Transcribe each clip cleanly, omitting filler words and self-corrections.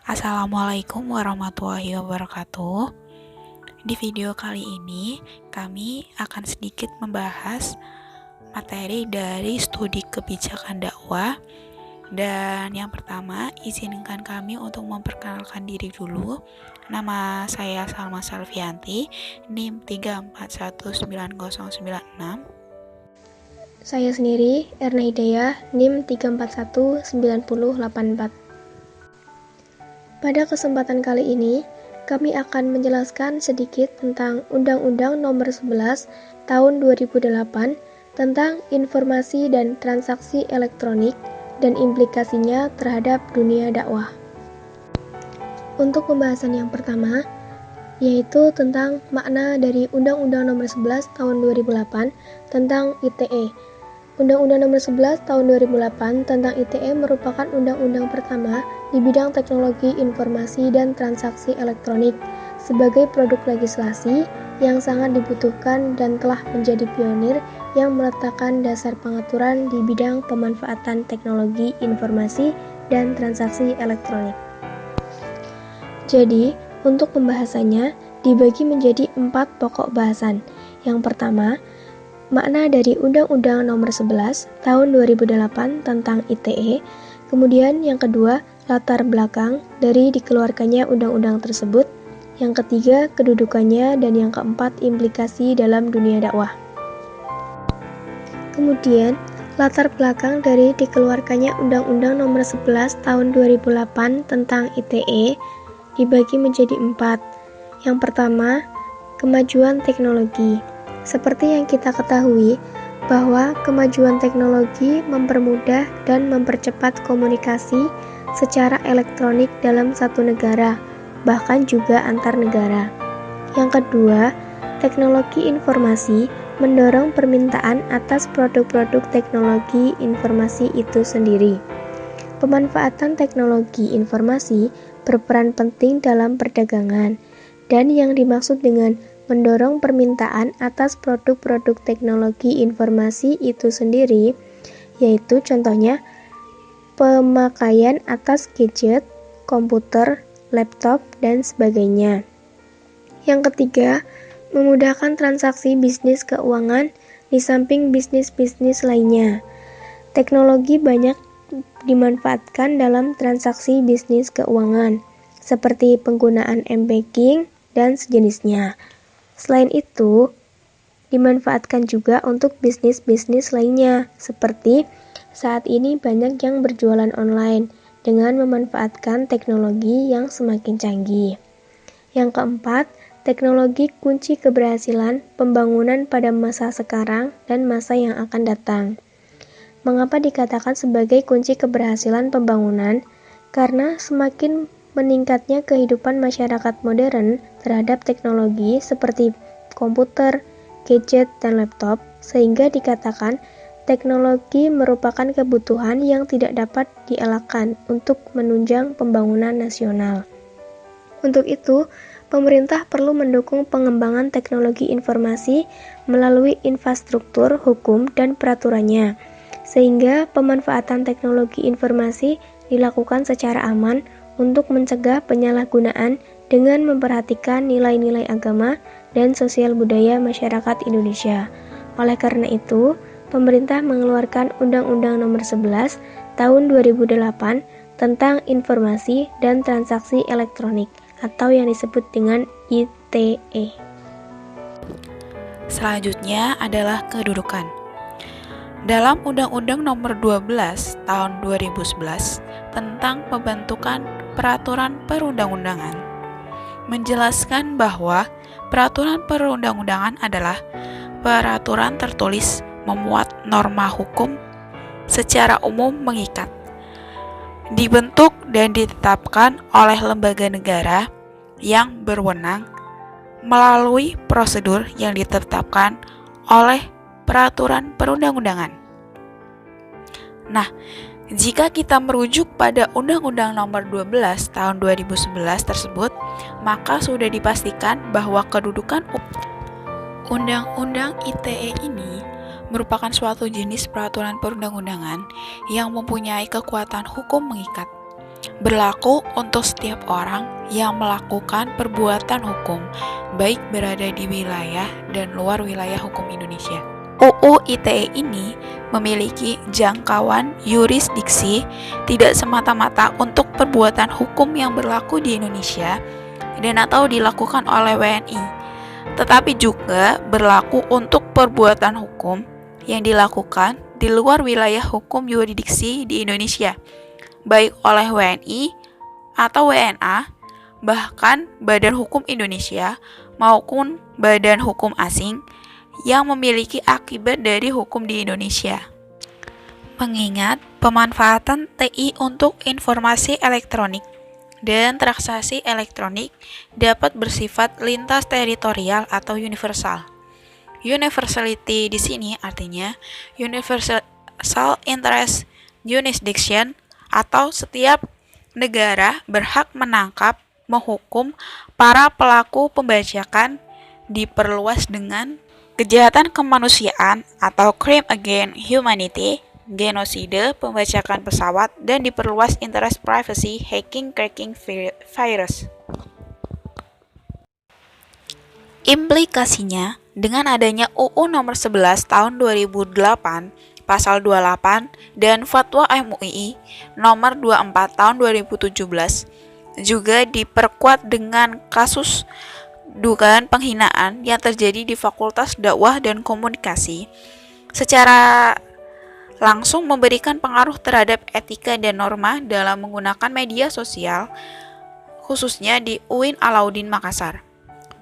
Assalamualaikum warahmatullahi wabarakatuh. Di video kali ini, kami akan sedikit membahas materi dari studi kebijakan dakwah. Dan yang pertama, izinkan kami untuk memperkenalkan diri dulu. Nama saya Salma Salvianti, NIM 3419096. Saya sendiri, Erna Hidayah, NIM 3419084. Pada kesempatan kali ini, kami akan menjelaskan sedikit tentang Undang-Undang Nomor 11 Tahun 2008 tentang informasi dan transaksi elektronik dan implikasinya terhadap dunia dakwah. Untuk pembahasan yang pertama, yaitu tentang makna dari Undang-Undang Nomor 11 Tahun 2008 tentang ITE. Undang-Undang Nomor 11 Tahun 2008 tentang ITE merupakan undang-undang pertama di bidang teknologi informasi dan transaksi elektronik sebagai produk legislasi yang sangat dibutuhkan dan telah menjadi pionir yang meletakkan dasar pengaturan di bidang pemanfaatan teknologi informasi dan transaksi elektronik. Jadi, untuk pembahasannya dibagi menjadi 4 pokok bahasan. Yang pertama, makna dari Undang-Undang Nomor 11 Tahun 2008 tentang ITE. Kemudian yang kedua, latar belakang dari dikeluarkannya undang-undang tersebut. Yang ketiga, kedudukannya, dan yang keempat, implikasi dalam dunia dakwah. Kemudian, latar belakang dari dikeluarkannya Undang-Undang Nomor 11 Tahun 2008 tentang ITE dibagi menjadi 4. Yang pertama, kemajuan teknologi. Seperti yang kita ketahui, bahwa kemajuan teknologi mempermudah dan mempercepat komunikasi secara elektronik dalam satu negara, bahkan juga antar negara. Yang kedua, teknologi informasi mendorong permintaan atas produk-produk teknologi informasi itu sendiri. Pemanfaatan teknologi informasi berperan penting dalam perdagangan, dan yang dimaksud dengan mendorong permintaan atas produk-produk teknologi informasi itu sendiri, yaitu contohnya pemakaian atas gadget, komputer, laptop, dan sebagainya. Yang ketiga, memudahkan transaksi bisnis keuangan di samping bisnis-bisnis lainnya. Teknologi banyak dimanfaatkan dalam transaksi bisnis keuangan, seperti penggunaan m-banking dan sejenisnya. Selain itu, dimanfaatkan juga untuk bisnis-bisnis lainnya, seperti saat ini banyak yang berjualan online dengan memanfaatkan teknologi yang semakin canggih. Yang keempat, teknologi kunci keberhasilan pembangunan pada masa sekarang dan masa yang akan datang. Mengapa dikatakan sebagai kunci keberhasilan pembangunan? Karena semakin meningkatnya kehidupan masyarakat modern terhadap teknologi seperti komputer, gadget, dan laptop, sehingga dikatakan teknologi merupakan kebutuhan yang tidak dapat dielakkan untuk menunjang pembangunan nasional. Untuk itu, pemerintah perlu mendukung pengembangan teknologi informasi melalui infrastruktur hukum dan peraturannya, sehingga pemanfaatan teknologi informasi dilakukan secara aman untuk mencegah penyalahgunaan dengan memperhatikan nilai-nilai agama dan sosial budaya masyarakat Indonesia. Oleh karena itu, pemerintah mengeluarkan Undang-Undang Nomor 11 Tahun 2008 tentang informasi dan transaksi elektronik atau yang disebut dengan ITE. Selanjutnya adalah kedudukan. Dalam Undang-Undang Nomor 12 Tahun 2011 tentang pembentukan peraturan perundang-undangan, menjelaskan bahwa peraturan perundang-undangan adalah peraturan tertulis memuat norma hukum secara umum mengikat, dibentuk dan ditetapkan oleh lembaga negara yang berwenang melalui prosedur yang ditetapkan oleh peraturan perundang-undangan. Nah, jika kita merujuk pada Undang-Undang Nomor 12 Tahun 2011 tersebut, maka sudah dipastikan bahwa kedudukan Undang-Undang ITE ini merupakan suatu jenis peraturan perundang-undangan yang mempunyai kekuatan hukum mengikat. berlaku untuk setiap orang yang melakukan perbuatan hukum, baik berada di wilayah dan luar wilayah hukum Indonesia. UU ITE ini memiliki jangkauan yurisdiksi tidak semata-mata untuk perbuatan hukum yang berlaku di Indonesia dan atau dilakukan oleh WNI, tetapi juga berlaku untuk perbuatan hukum yang dilakukan di luar wilayah hukum yurisdiksi di Indonesia, baik oleh WNI atau WNA, bahkan Badan Hukum Indonesia maupun Badan Hukum Asing yang memiliki akibat dari hukum di Indonesia. Mengingat pemanfaatan TI untuk informasi elektronik dan transaksi elektronik dapat bersifat lintas teritorial atau universal. Universality di sini artinya universal interest jurisdiction, atau setiap negara berhak menangkap, menghukum para pelaku pembajakan, diperluas dengan kejahatan kemanusiaan atau crime against humanity, genosida, pembajakan pesawat, dan diperluas interest privacy, hacking, cracking virus. Implikasinya, dengan adanya UU nomor 11 tahun 2008, pasal 28, dan Fatwa MUI nomor 24 tahun 2017, juga diperkuat dengan kasus dugaan penghinaan yang terjadi di Fakultas Dakwah dan Komunikasi, secara langsung memberikan pengaruh terhadap etika dan norma dalam menggunakan media sosial, khususnya di UIN Alauddin Makassar.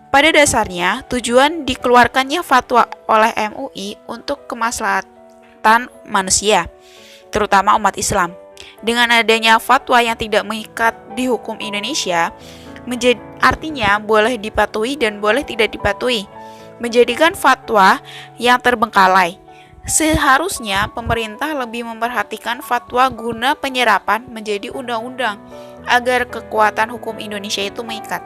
Pada dasarnya, tujuan dikeluarkannya fatwa oleh MUI untuk kemaslahatan manusia, terutama umat Islam. Dengan adanya fatwa yang tidak mengikat di hukum Indonesia, artinya boleh dipatuhi dan boleh tidak dipatuhi, menjadikan fatwa yang terbengkalai. Seharusnya pemerintah lebih memperhatikan fatwa guna penyerapan menjadi undang-undang agar kekuatan hukum Indonesia itu mengikat.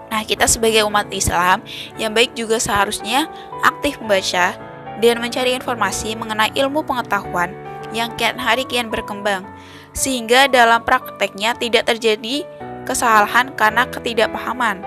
Nah, kita sebagai umat Islam yang baik juga seharusnya aktif membaca dan mencari informasi mengenai ilmu pengetahuan yang kian hari kian berkembang, sehingga dalam prakteknya tidak terjadi kesalahan karena ketidakpahaman.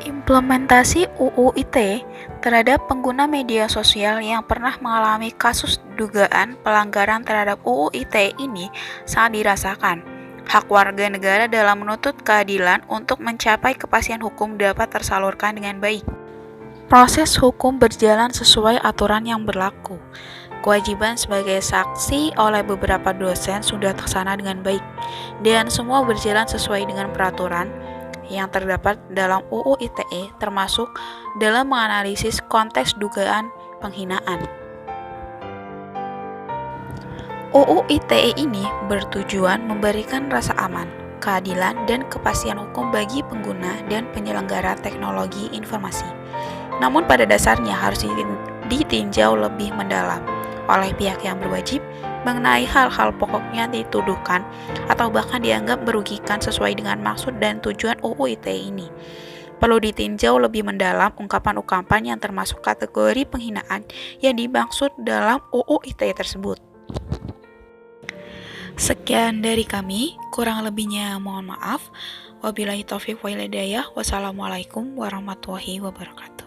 Implementasi UU ITE terhadap pengguna media sosial yang pernah mengalami kasus dugaan pelanggaran terhadap UU ITE ini sangat dirasakan. Hak warga negara dalam menuntut keadilan untuk mencapai kepastian hukum dapat tersalurkan dengan baik. Proses hukum berjalan sesuai aturan yang berlaku. Kewajiban sebagai saksi oleh beberapa dosen sudah terlaksana dengan baik, dan semua berjalan sesuai dengan peraturan yang terdapat dalam UU ITE, termasuk dalam menganalisis konteks dugaan penghinaan. UU ITE ini bertujuan memberikan rasa aman, keadilan, dan kepastian hukum bagi pengguna dan penyelenggara teknologi informasi. Namun pada dasarnya harus ditinjau lebih mendalam oleh pihak yang berwajib mengenai hal-hal pokoknya dituduhkan atau bahkan dianggap merugikan sesuai dengan maksud dan tujuan UU ITE ini. Perlu ditinjau lebih mendalam ungkapan-ungkapan yang termasuk kategori penghinaan yang dimaksud dalam UU ITE tersebut. Sekian dari kami, kurang lebihnya mohon maaf. Wabillahi taufiq wal hidayah. Wassalamualaikum warahmatullahi wabarakatuh.